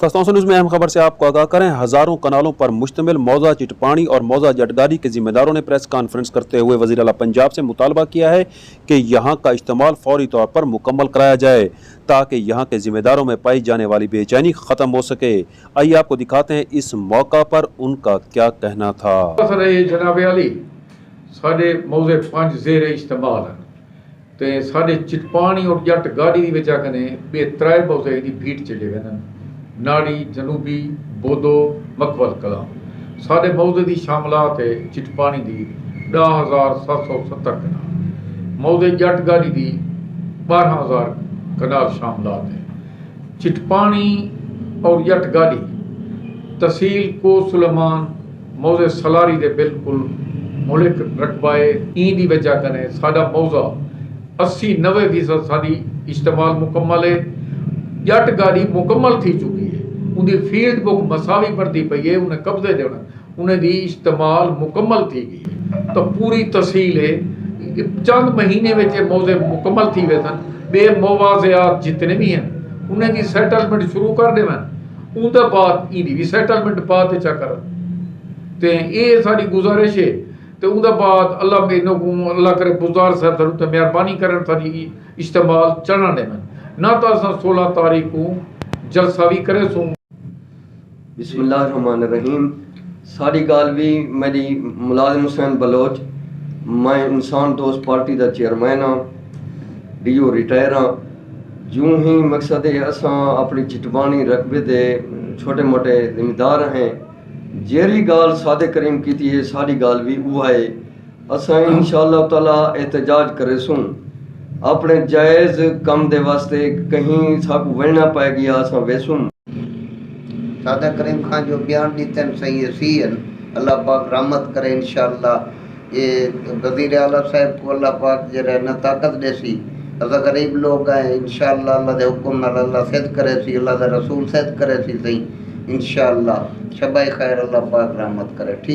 दस्तान news में अहम खबर से आपको आगाह करें। हज़ारों कनालों पर मुश्तमिल मौजा चिटपानी और मौजा जटगारी के जिम्मेदारों ने प्रेस कॉन्फ्रेंस करते हुए वज़ीर आला पंजाब से मुतालबा किया है कि यहाँ का इस्तेमाल फौरी तौर पर मुकम्मल कराया जाए ताकि यहाँ के जिम्मेदारों में पाई जाने वाली बेचैनी ख़त्म हो सके। आइए आपको दिखाते हैं इस मौका पर उनका क्या कहना था। जनाब अली साढ़े मौजे 5 ज़ेर इस्तेमाल हैं तो साढ़े चिटपानी और जटगारी की वजह कने बे 3 मौजे की भीट चले गए नाड़ी जनूबी बोदो मकबल कलां साढ़े मौजे की शामलात है चिटपानी की 10,770 कनाल मौजे जटगारी की 12,000 कनाल शामलात है। चिटपानी और जटगारी तहसील को सुलेमान मौजे सलारी दे बिल्कुल मुल्क रकबाए ई दी वजह कने साडा मौजा 80-90% साडी इस्तेमाल मुकम्मल है। जटगारी मुकम्मल थी चुकी है उनकी फील्ड बुक मसावी पड़ती पई है उन्हें कब्जे देना उन्हें दी इस्तेमाल मुकम्मल थी गई है तो पूरी तहसील है चंद महीने में मौजे मुकम्मल थी वे सन बे मुवाज़ियात जितने भी हैं उन्हें दी सेटलमेंट शुरू कर दे उनके बाद इहदी भी सेटलमेंट बाद चा कर ते ये सारी गुजारिश है तो उनके बाद अल्लाह मैनू अल्लाह करे बुज़दार साहब सानू ते मेहरबानी करन सारी इस्तेमाल चढ़न दे ना तो असां 16 तारीख को जलसा भी करे सो। बिस्मिल्लाहिर्रहमानिर्रहीम। सारी गाल भी मेरी मुलाजिम हुसैन बलोच मैं इंसान दोस्त पार्टी का चेयरमैन हाँ डीओ रिटायर हाँ। यूं ही मकसद है असां अपनी चिटबानी रकबे दे छोटे मोटे जिम्मेदार हैं जेरी गाल सादे करीम की है सारी गाल भी वो है असां इंशाअल्लाह ताला एहतजाज करे सूं अपने जायज़ कम दे वास्ते कहीं साकू वणना पाए गया असां वेसूं सादा करीम खान जो बयान दीतन सही सी अल्लाह पाक रहमत करे इंशाअल्लाह। ये वज़ीर आला साहब को अल्लाह पाक जरा न ताकत देसी असा गरीब लोग हैं इंशाअल्लाह अल्लाह दे हुक्म नाल अल्लाह सिद्ध करे सी अल्लाह दा रसूल सिद्ध करे सी सही इंशाअल्लाह। शबाए खैर अल्लाह पाक रहमत करे। ठीक।